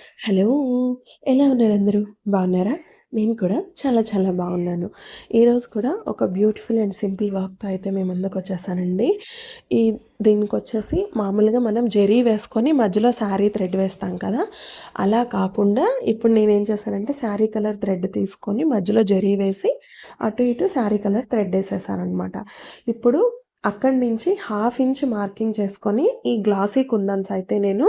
Hello! ఎలా ఉన్నారు అందరూ? బాగున్నారా? నేను కూడా చాలా చాలా బాగున్నాను. ఈరోజు కూడా ఒక బ్యూటిఫుల్ అండ్ సింపుల్ వర్క్‌తో అయితే మీ ముందుకొచ్చేసానండి. ఈ దీనికొచ్చేసి మామూలుగా మనం జరీ వేసుకొని మధ్యలో శారీ థ్రెడ్ వేస్తాం కదా! అలా కాకుండా ఇప్పుడు నేనేం చేశానంటే శారీ కలర్ థ్రెడ్ తీసుకొని మధ్యలో జరీ వేసి అటు ఇటు శారీ కలర్ థ్రెడ్ ఏసేసాననమాట. ఇప్పుడు అక్కడి నుంచి హాఫ్ ఇంచ్ మార్కింగ్ చేసుకొని ఈ గ్లాసీ కుందన్స్ అయితే నేను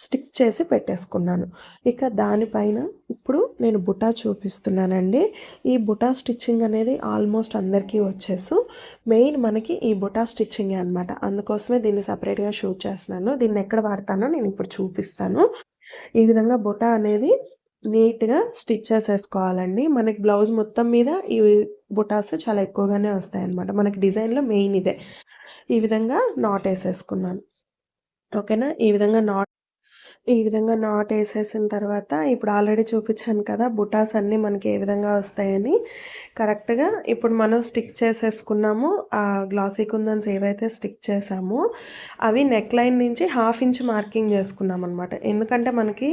స్టిక్ చేసి పెట్టేసుకున్నాను. ఇక దానిపైన ఇప్పుడు నేను బుటా చూపిస్తున్నానండి. ఈ బుటా స్టిచ్చింగ్ అనేది ఆల్మోస్ట్ అందరికీ వచ్చేసు. మెయిన్ మనకి ఈ బుటా స్టిచ్చింగే అనమాట. అందుకోసమే దీన్ని సెపరేట్‌గా షూట్ చేస్తున్నాను. దీన్ని ఎక్కడ వాడతానో నేను ఇప్పుడు చూపిస్తాను. ఈ విధంగా బుటా అనేది నీట్‌గా స్టిచ్ చేసేసుకోవాలండి. మనకి బ్లౌజ్ మొత్తం మీద ఈ బుటాస్ చాలా ఎక్కువగానే వస్తాయన్నమాట. మనకి డిజైన్‌లో మెయిన్ ఇదే. ఈ విధంగా నాటేసేసుకున్నాను. ఓకేనా? ఈ విధంగా నాటేసేసిన తర్వాత ఇప్పుడు ఆల్రెడీ చూపిచ్చాను కదా! బుటాస్ అన్నీ మనకి ఏ విధంగా వస్తాయని. కరెక్ట్‌గా ఇప్పుడు మనం స్టిక్ చేసేసుకున్నాము. గ్లాసీ కుందన్స్ ఏవైతే స్టిక్ చేసామో అవి నెక్ లైన్ నుంచి హాఫ్ ఇంచ్ మార్కింగ్ చేసుకున్నామనమాట. ఎందుకంటే మనకి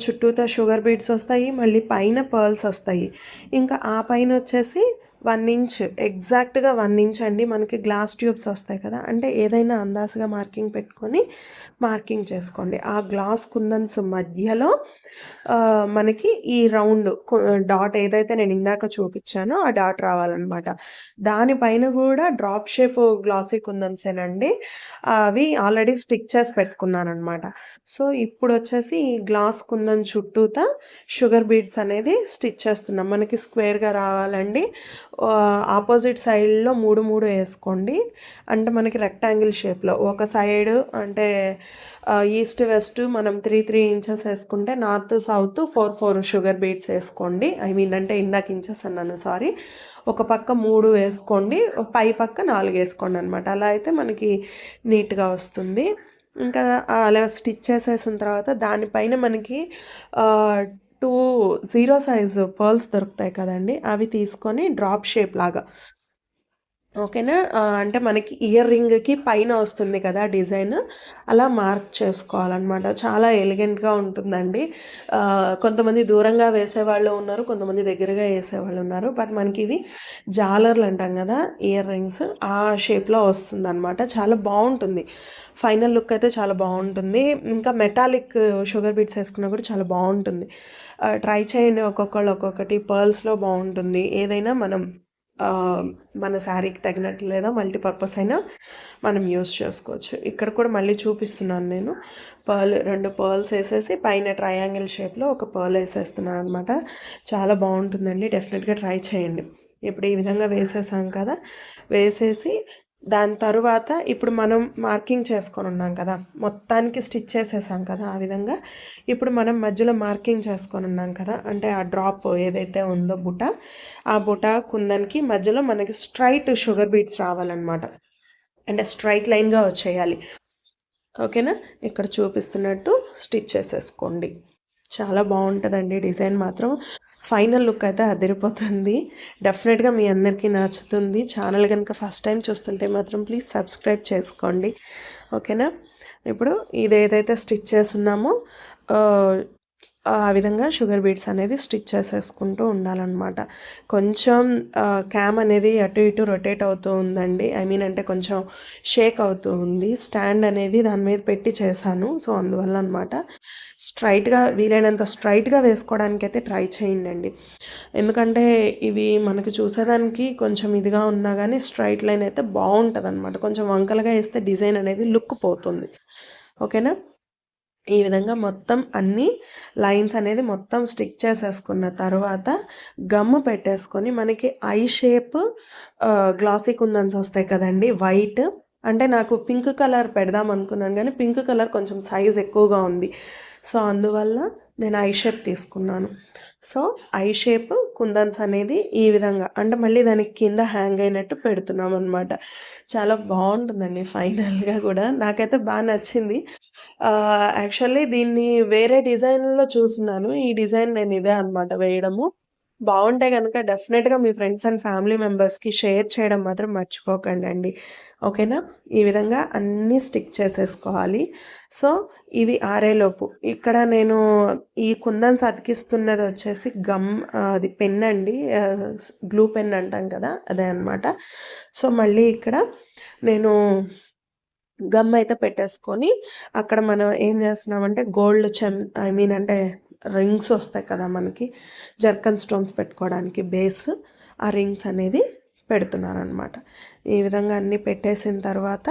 చుట్టూతా షుగర్ బీడ్స్ వస్తాయి. మళ్ళీ పైన పర్ల్స్ వస్తాయి. ఇంకా ఆ పైనొచ్చేసి 1 ఇంచ్ ఎగ్జాక్ట్‌గా 1 ఇంచ్ అండి మనకి గ్లాస్ ట్యూబ్స్ వస్తాయి కదా! అంటే ఏదైనా అందాజుగా మార్కింగ్ పెట్టుకొని మార్కింగ్ చేసుకోండి. ఆ గ్లాస్ కుందన్స్ మధ్యలో మనకి ఈ రౌండ్ డాట్ ఏదైతే నేను ఇందాక చూపిచ్చానో ఆ డాట్ రావాలనమాట. దానిపైన గూడా డ్రాప్ షేప్ గ్లాసీ కుందన్సేనండి. అవి ఆల్రెడీ స్టిక్ చేసి పెట్టుకున్నాననమాట. సో, ఇప్పుడొచ్చేసి ఈ గ్లాస్ కుందన్ చుట్టూతా షుగర్ బీడ్స్ అనేది స్టిచ్ చేస్తున్నాం. మనకి స్క్వేర్‌గా రావాలండి. ఆపోజిట్ సైడ్‌లో 3, 3 ఏసుకోండి. అంటే మనకి రెక్టాంగిల్ షేప్‌లో. ఒక సైడు అంటే ఈస్ట్, వెస్ట్ మనం 3, 3 ఇంచెస్ ఏసుకుంటే నార్త్, సౌత్ 4, 4 షుగర్ బీడ్స్ ఏసుకోండి. ఐ మీన్ అంటే ఇందాక ఇంచెస్ అన్నాను సారీ. ఒక పక్క 3 వేసుకోండి. పై పక్క 4 ఏసుకోండనమాట. అలా అయితే మనకి నీట్‌గా వస్తుంది. ఇంకా అలా స్టిచ్ చేసేసిన తర్వాత దానిపైన మనకి 2 జీరో సైజ్ పర్ల్స్ దొరుకుతాయి కదండీ! అవి తీసుకొని డ్రాప్ షేప్ లాగా ఓకేనా? అంటే మనకి ఇయర్ రింగ్‌కి పైన వస్తుంది కదా డిజైన్. అలా మార్క్ చేసుకోవాలనమాట. చాలా ఎలిగెంట్‌గా ఉంటుందండి. కొంతమంది దూరంగా వేసేవాళ్ళు ఉన్నారు. కొంతమంది దగ్గరగా ఏసేవాళ్ళున్నారు. బట్ మనకివి జాలర్లు అంటాం గదా! ఇయర్ రింగ్స్ ఆ షేప్‌లో వస్తుందనమాట. చాలా బావుంటుంది. ఫైనల్ లుక్ అయితే చాలా బావుంటుంది. ఇంకా మెటాలిక్ షుగర్ బీడ్స్ ఏసుకున్నా కూడా చాలా బావుంటుంది. ట్రై చేయండి ఒక్కొక్కళ్ళు ఒక్కొక్కటి. పర్ల్స్‌లో బావుంటుంది. ఏదైనా మనం మన శారీకి తగినట్టు లేదా మల్టీపర్పస్ అయినా మనం యూస్ చేసుకోవచ్చు. ఇక్కడ కూడా మళ్ళీ చూపిస్తున్నాను నేను. 2 పర్ల్స్ ఏసేసి పైన ట్రయాంగిల్ షేప్‌లో ఒక పర్ల్ ఏసేస్తున్నాను అనమాట. చాలా బావుంటుందండి. డెఫినెట్‌గా ట్రై చేయండి. ఇప్పుడు ఈ విధంగా వేసేసాం కదా! వేసేసి దాని తరువాత ఇప్పుడు మనం మార్కింగ్ చేసుకొనున్నాం కదా! మొత్తానికి స్టిచ్ చేసేసాం కదా! ఆ విధంగా ఇప్పుడు మనం మధ్యలో మార్కింగ్ చేసుకొనున్నాం కదా! అంటే ఆ డ్రాప్ ఏదైతే ఉందో ఆ బుట్ట కుందన్‌కి మధ్యలో మనకి స్ట్రెయిట్ షుగర్ బీడ్స్ రావాలనమాట. అంటే స్ట్రెయిట్ లైన్‌గా వచ్చేయాలి. ఓకేనా? ఇక్కడ చూపిస్తున్నట్టు స్టిచ్ చేసేసుకోండి. చాలా బావుంటదండి డిజైన్ మాత్రం. ఫైనల్ లుక్ అయితే అదిరిపోతుంది. డెఫినెట్‌గా మీ అందరికీ నచ్చుతుంది. ఛానల్ గనుక ఫస్ట్ టైం చూస్తుంటే మాత్రం ప్లీజ్ సబ్స్క్రైబ్ చేసుకోండి. ఓకేనా? ఇప్పుడు ఇదేదైతే స్టిచ్ చేసున్నామో ఆహ్, ఆ విధంగా షుగర్ బీడ్స్ అనేది స్టిచ్ చేసేసుకుంటూ ఉండాలనమాట. కొంచెం క్యామ్ అనేది అటు ఇటు రొటేట్ అవుతూ ఉందండి. ఐ మీన్ అంటే కొంచెం షేక్ అవుతూ ఉంది. స్టాండ్ అనేది దాని మీద పెట్టి చేశాను. సో, అందువల్ల అనమాట. వీలైనంత స్ట్రైట్‌గా వేసుకోవడానికైతే ట్రై చేయండండి. ఎందుకంటే ఇవి మనకు చూసేదానికి కొంచెం ఇదిగా ఉన్నా గానీ స్ట్రెయిట్ లైన్ అయితే బావుంటదనమాట. కొంచెం వంకరగా ఏస్తే డిజైన్ అనేది లుక్ పోతుంది. ఓకేనా? ఈ విధంగా మొత్తం అన్నీ లైన్స్ అనేది మొత్తం స్టిక్ చేసేసుకున్న తర్వాత గమ్ పెట్టేసుకొని మనకి ఐ షేప్ గ్లాసీ కుందన్స్ వస్తాయి కదండీ! వైట్ అంటే నాకు పింక్ కలర్ పెడదాం అనుకున్నాను గానీ పింక్ కలర్ కొంచెం సైజ్ ఎక్కువగా ఉంది. సో, అందువల్ల నేను ఐ షేప్ తీసుకున్నాను. సో, ఐ షేప్ కుందన్స్ అనేది ఈ విధంగా అంటే మళ్ళీ దానికి కింద హ్యాంగ్ అయినట్టు పెడుతున్నామనమాట. చాలా బావుంటుందండి ఫైనల్‌గా గూడా. నాకైతే నచ్చింది. యాక్చువల్లీ దీన్ని వేరే డిజైన్‌లో చూసున్నాను. ఈ డిజైన్ నేను ఇదే అనమాట వేయడము. బావుంటే గనక డెఫినెట్‌గా మీ ఫ్రెండ్స్ అండ్ ఫ్యామిలీ మెంబర్స్‌కి షేర్ చేయడం మాత్రం మర్చిపోకండండి. ఓకేనా? ఈ విధంగా అన్నీ స్టిక్ చేసేసుకోవాలి. సో, ఇవి ఆరేలోపు ఇక్కడ నేను ఈ కుందన్స్ అతికిస్తున్నదొచ్చేసి అది పెన్నండి. గ్లూ పెన్ అంటాం కదా! అదే అనమాట. సో, మళ్ళీ ఇక్కడ నేను గమ్ అయితే పెట్టేసుకొని, అక్కడ మనం ఏం చేస్తున్నామంటే గోల్డ్ ఐ మీన్ అంటే రింగ్స్ వస్తాయి కదా మనకి జర్కన్ స్టోన్స్ పెట్టుకోవడానికి బేస్, ఆ రింగ్స్ అనేది పెడుతున్నాననమాట. ఈ విధంగా అన్నీ పెట్టేసిన తర్వాత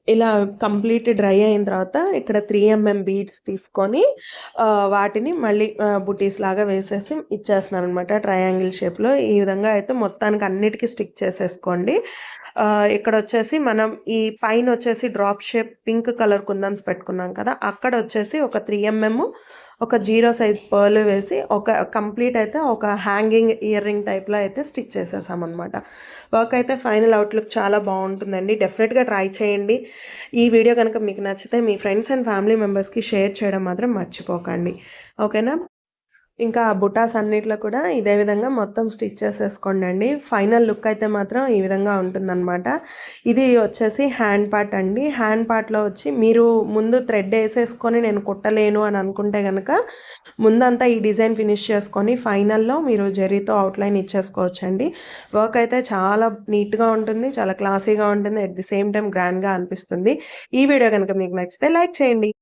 ఇలా కంప్లీట్ డ్రై అయిన తర్వాత ఇక్కడ 3 ఎంఎం బీడ్స్ తీసుకొని వాటిని మళ్ళీ బుటీస్ లాగా వేసేసి ఇచ్చేస్తున్నాననమాట ట్రయాంగిల్ షేప్‌లో. ఈ విధంగా అయితే మొత్తానికి అన్నిటికి స్టిక్ చేసేసుకోండి. ఇక్కడొచ్చేసి మనం ఈ పైనొచ్చేసి డ్రాప్ షేప్ పింక్ కలర్ కుందన్స్ పెట్టుకున్నాం కదా! అక్కడొచ్చేసి ఒక 3 ఎంఎం ఒక 0 సైజ్ పర్ల్ వేసి ఒక కంప్లీట్ అయితే ఒక హ్యాంగింగ్ ఇయర్ రింగ్ టైప్‌లో అయితే స్టిచ్ చేసేసామనమాట. వర్క్ అయితే ఫైనల్ అవుట్‌లుక్ చాలా బావుంటుందండి. డెఫినెట్‌గా ట్రై చేయండి. ఈ వీడియో గనుక మీకు నచ్చితే మీ ఫ్రెండ్స్ అండ్ ఫ్యామిలీ మెంబర్స్‌కి షేర్ చేయడం మాత్రం మర్చిపోకండి. ఓకేనా? ఇంకా ఆ బుటాస్ అన్నిట్లో కూడా ఇదే విధంగా మొత్తం స్టిచ్ చేసేసుకోండండి. ఫైనల్ లుక్ అయితే మాత్రం ఈ విధంగా ఉంటుందనమాట. ఇది వచ్చేసి హ్యాండ్ పార్ట్ అండి. హ్యాండ్ పార్ట్‌లో వచ్చి మీరు ముందు థ్రెడ్ ఏసేసుకొని నేను కుట్టలేను అని అనుకుంటే గనక ముందంతా ఈ డిజైన్ ఫినిష్ చేసుకొని ఫైనల్‌లో మీరు జరీతో అవుట్‌లైన్ ఇచ్చేసుకోవచ్చండి. వర్క్ అయితే చాలా నీట్‌గా ఉంటుంది. చాలా క్లాసీగా ఉంటుంది. అట్ ది సేమ్ టైమ్ గ్రాండ్‌గా అనిపిస్తుంది. ఈ వీడియో గనుక మీకు నచ్చితే లైక్ చేయండి.